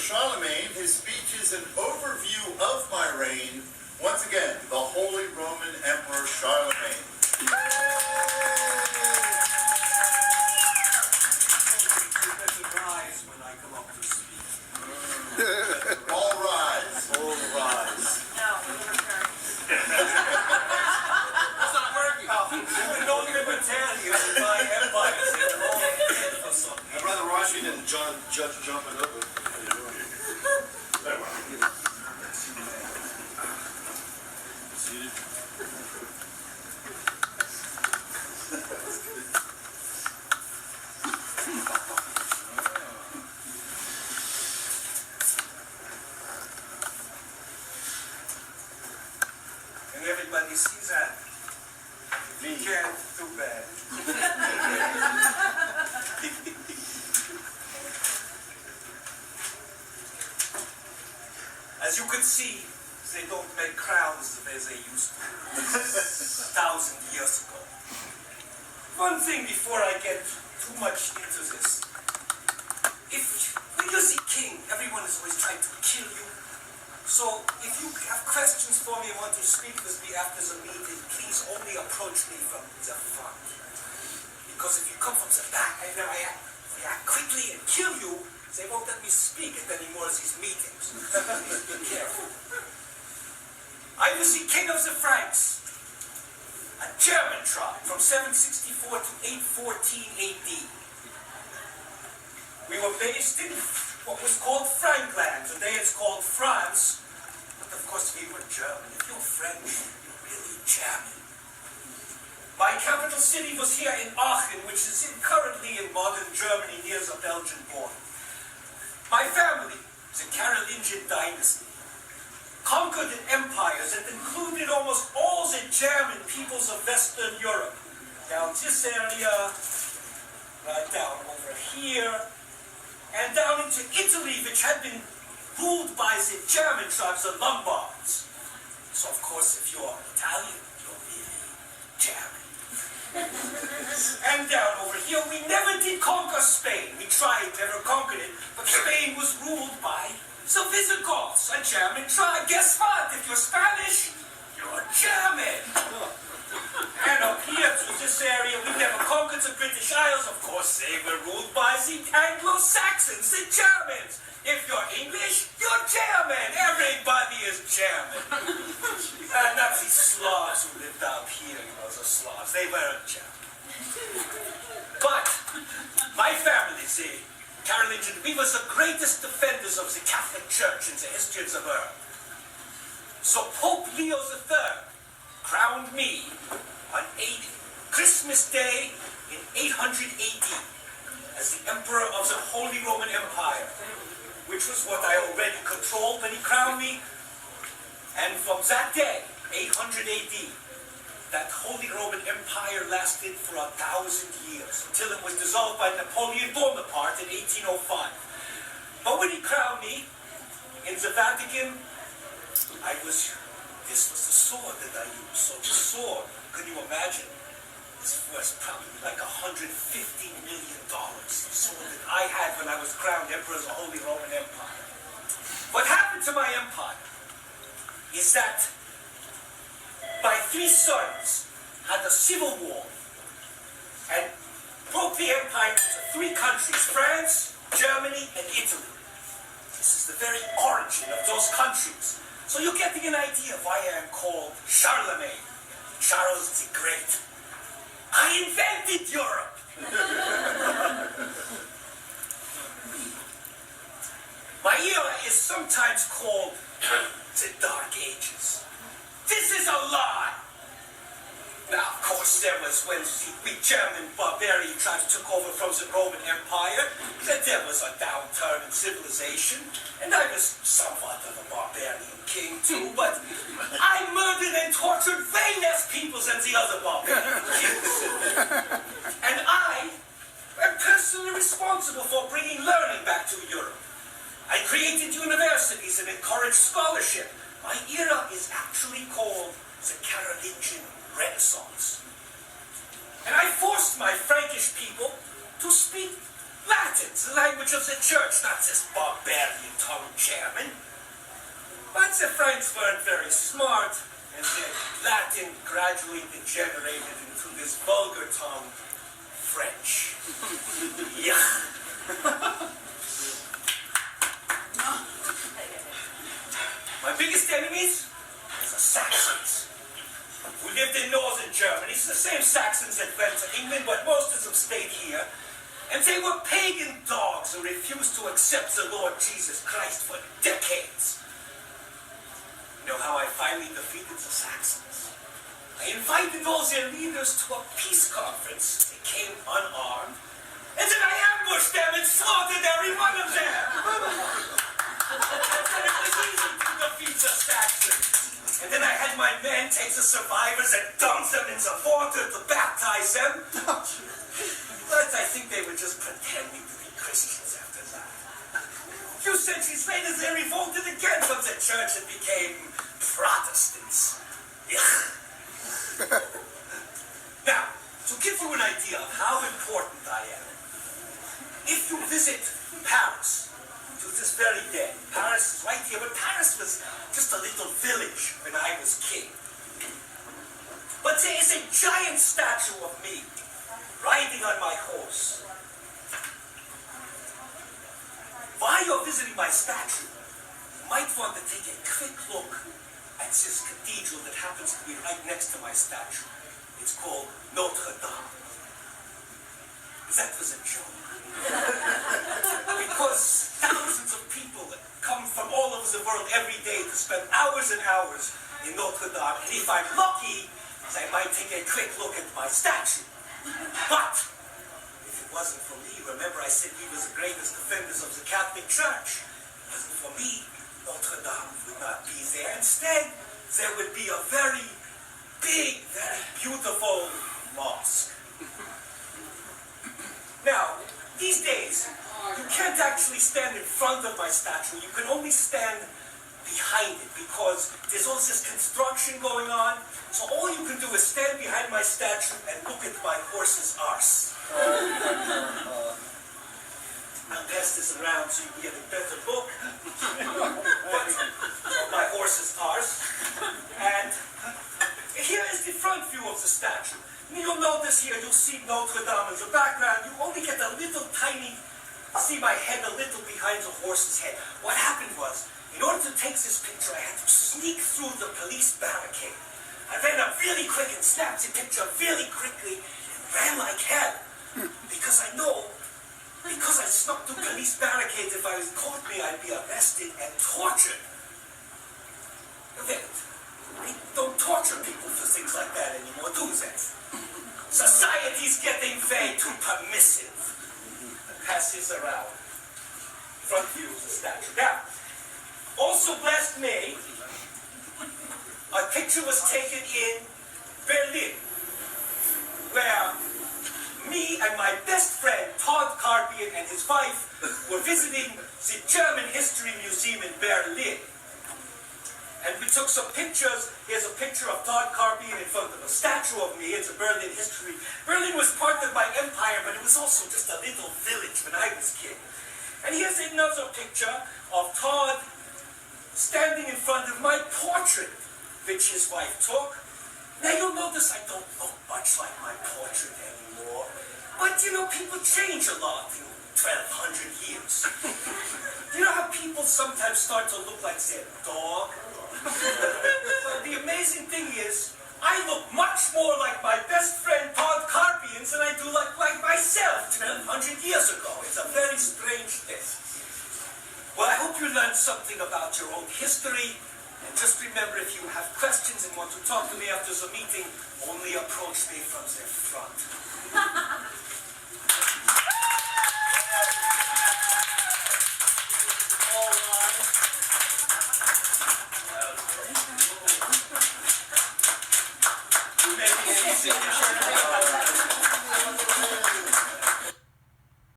Charlemagne. His speech is an overview of my reign. Once again, the Holy Roman Emperor Charlemagne. Rise when I come up to speak. All rise. All rise. No, we're not It's not working. No libertarians in my empire say they're all dead for something. I'd rather Rashi than Judge jumping up. Seated. And everybody sees that. We can't do bad. As you can see, they don't make crowns the way they used to 1,000 years ago. One thing before I get too much into this. When you see king, everyone is always trying to kill you. So if you have questions for me and want to speak with me after the meeting, please only approach me from the front. Because if you come from the back, I react quickly and kill you. They won't let me speak at any more of these meetings. Please be careful. I was the king of the Franks, a German tribe from 764 to 814 AD. We were based in what was called Frankland. Today it's called France. But of course we were German. If you're French, you're really German. My capital city was here in Aachen, which is currently in modern Germany near the Belgian border. My family, the Carolingian dynasty, conquered an empire that included almost all the German peoples of Western Europe. Down this area, right down over here, and down into Italy, which had been ruled by the German tribes, the Lombards. So of course, if you're Italian, you're really German. And down over here, we never did conquer Spain. We tried, never conquered it, but Spain was ruled by the Visigoths, a German tribe. Guess what? If you're Spanish, you're German. And up here to this area, we never conquered the British Isles. Of course, they were ruled by the Anglo-Saxons, the Germans. If you're English, you're German. Everybody is German. And that's the Slavs who lived out here, the Slavs. They weren't German. But my family, the Carolingian, we were the greatest defenders of the Catholic Church in the history of the world. So Pope Leo III crowned me on Christmas Day in 800 AD as the Emperor of the Holy Roman Empire, which was what I already controlled when he crowned me. And from that day, 800 AD, that Holy Roman Empire lasted for 1,000 years, until it was dissolved by Napoleon Bonaparte in 1805. But when he crowned me in the Vatican, this was the sword that I used. So the sword, can you imagine? This was probably like $150 million. The sword that I had when I was crowned Emperor of the Holy Roman Empire. What happened to my empire is that my three sons had a civil war and broke the empire into three countries, France, Germany, and Italy. This is the very origin of those countries. So you're getting an idea of why I am called Charlemagne, Charles the Great. I invented Europe. My era is sometimes called the Dark Ages. This is a lie. Now, of course, there was when we German barbarian tribes took over from the Roman Empire, that there was a downturn in civilization, and I was somewhat of a barbarian king too, but I murdered and tortured way less people than the other barbarian kings. And I am personally responsible for bringing learning back to Europe. I created universities and encouraged scholarship. My era is actually called the Carolingian Renaissance. And I forced my Frankish people to speak Latin. Latin, the language of the church, not this barbarian tongue German. But the French weren't very smart, and the Latin gradually degenerated into this vulgar tongue, French. Yeah. My biggest enemies are the Saxons, who lived in northern Germany. It's the same Saxons that went to England, but most of them stayed here. And they were pagan dogs who refused to accept the Lord Jesus Christ for decades. You know how I finally defeated the Saxons? I invited all their leaders to a peace conference. They came unarmed. And then I ambushed them and slaughtered every one of them. And it was easy to defeat the Saxons. And then I had my men take the survivors and dunk them in the water to baptize them. But I think they were just pretending to be Christians after that. A few centuries later, they revolted again from the church and became Protestants. Now, to give you an idea of how important I am, if you visit Paris, to this very day, Paris is right here, but Paris was just a little village when I was king. But there is a giant statue of me riding on my horse. While you're visiting my statue, you might want to take a quick look at this cathedral that happens to be right next to my statue. It's called Notre Dame. That was a joke. Because thousands of people that come from all over the world every day to spend hours and hours in Notre Dame, and if I'm lucky, I might take a quick look at my statue. But if it wasn't for me, remember I said we were the greatest defenders of the Catholic Church. If it wasn't for me, Notre Dame would not be there. Instead, there would be a very big, very beautiful mosque. Now, these days, you can't actually stand in front of my statue. You can only stand behind it because there's all this construction going on. So all you can do is stand behind my statue and look at my horse's arse. I'll pass this around so you can get a better look. But my horse's arse. And here is the front view of the statue. You'll notice here, you'll see Notre Dame in the background. You only get a little tiny, see my head a little behind the horse's head. What happened was, in order to take this picture, I had to sneak through the police barricade. I ran up really quick and snapped the picture really quickly and ran like hell. Because I know, because I snuck through police barricades, if I was caught me, I'd be arrested and tortured. They don't torture people for things like that anymore, do they? Society's getting way too permissive. Pass this around. Front view of the statue. Now, also last May, a picture was taken in Berlin, where me and my best friend, Todd Carpian, and his wife were visiting the German History Museum in Berlin. And we took some pictures. Here's a picture of Todd Carpian in front of a statue of me. It's a Berlin history. Berlin was part of my empire, but it was also just a little village when I was a kid. And here's another picture of Todd standing in front of my portrait, which his wife took. Now you'll notice I don't look much like my portrait anymore. But you know, people change a lot in 1,200 years. You know how people sometimes start to look like their dog? Well, the amazing thing is, I look much more like my best friend Todd Carpian than I do like myself 1,200 years ago. It's a very strange thing. Well, I hope you learned something about your own history. And just remember, if you have questions and want to talk to me after the meeting, only approach me from the front. Maybe